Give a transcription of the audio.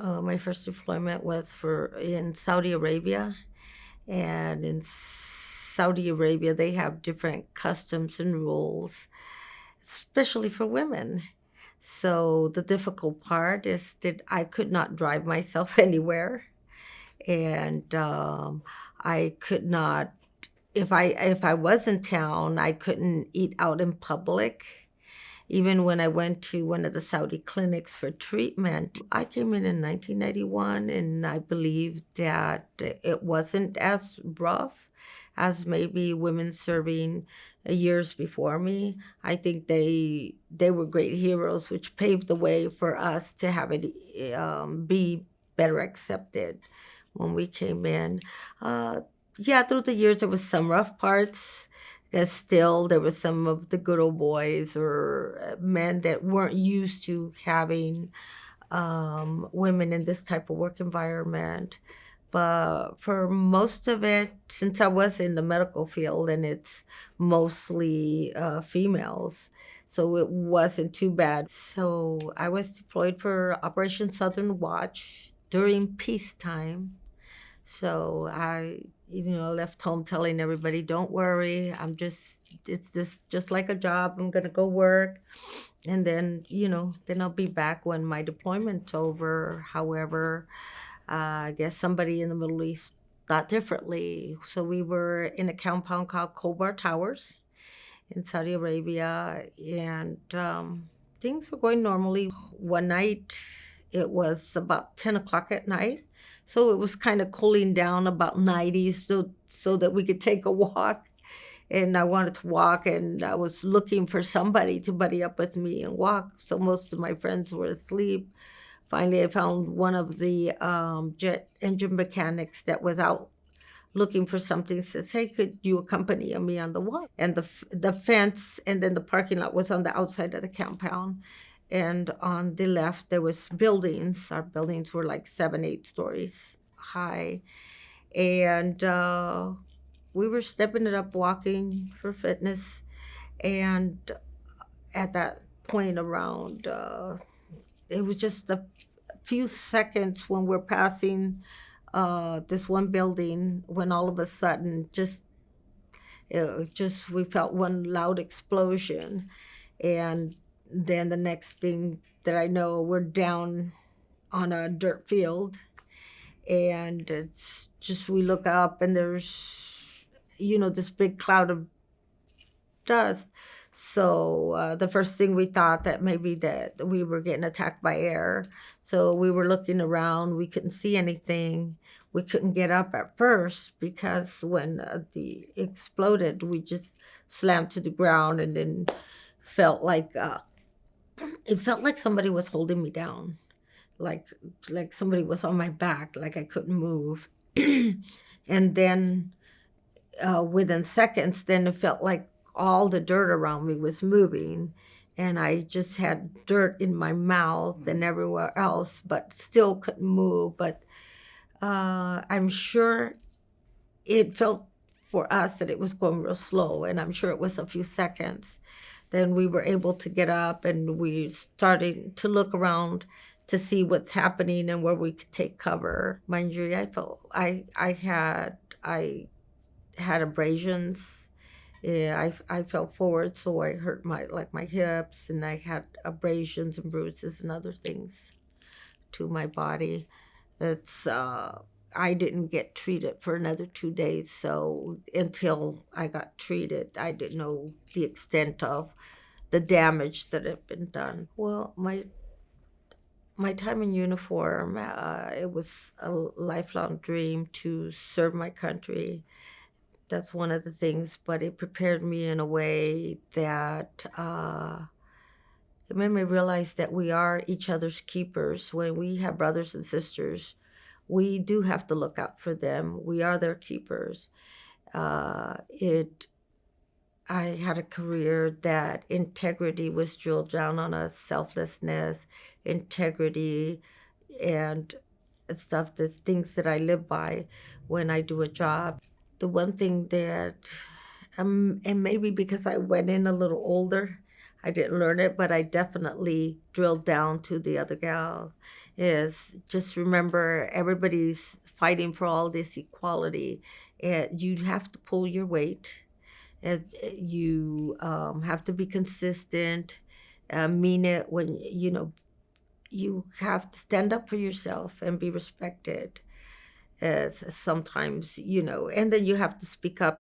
My first deployment was in Saudi Arabia, and in Saudi Arabia they have different customs and rules, especially for women. So the difficult part is that I could not drive myself anywhere, and I could not. If I was in town, I couldn't eat out in public. Even when I went to one of the Saudi clinics for treatment, I came in 1991, and I believe that it wasn't as rough as maybe women serving years before me. I think they were great heroes, which paved the way for us to have it be better accepted when we came in. Uh, yeah, through the years there was some rough parts. Still, there was some of the good old boys or men that weren't used to having women in this type of work environment. But for most of it, since I was in the medical field and it's mostly females, so it wasn't too bad. So I was deployed for Operation Southern Watch during peacetime. So I left home telling everybody, don't worry, it's just like a job. I'm going to go work. And then I'll be back when my deployment's over. However, I guess somebody in the Middle East thought differently. So we were in a compound called Khobar Towers in Saudi Arabia, and things were going normally. One night, it was about 10 o'clock at night, so it was kind of cooling down about 90, so that we could take a walk. And I wanted to walk, and I was looking for somebody to buddy up with me and walk. So most of my friends were asleep. Finally, I found one of the jet engine mechanics that was out looking for something. Says, "Hey, could you accompany me on the walk?" And the fence and then the parking lot was on the outside of the compound, and on the left there was buildings. Our buildings were like 7, 8 stories high, and we were stepping it up, walking for fitness, and at that point around, it was just a few seconds when we're passing this one building when all of a sudden just we felt one loud explosion, and then the next thing that I know, we're down on a dirt field, and it's just we look up and there's this big cloud of dust. So the first thing we thought that maybe that we were getting attacked by air. So we were looking around. We couldn't see anything. We couldn't get up at first because when the exploded, we just slammed to the ground, and then felt like it felt like somebody was holding me down, like like somebody was on my back, like I couldn't move. And then within seconds, then it felt like all the dirt around me was moving, and I just had dirt in my mouth and everywhere else, but still couldn't move. But I'm sure it felt for us that it was going real slow, and I'm sure it was a few seconds. Then we were able to get up, and we started to look around to see what's happening and where we could take cover. My injury, I had abrasions. Yeah, I fell forward, so I hurt my hips, and I had abrasions and bruises and other things to my body. It's I didn't get treated for another 2 days, so until I got treated, I didn't know the extent of the damage that had been done. Well, my time in uniform, it was a lifelong dream to serve my country. That's one of the things, but it prepared me in a way that it made me realize that we are each other's keepers. When we have brothers and sisters, we do have to look out for them. We are their keepers. It I had a career that integrity was drilled down on us, selflessness, integrity, and stuff, the things that I live by when I do a job. The one thing that, and maybe because I went in a little older, I didn't learn it, but I definitely drilled down to the other gals. Is just remember everybody's fighting for all this equality, and you have to pull your weight. And you have to be consistent, mean it when you have to stand up for yourself and be respected. Sometimes, and then you have to speak up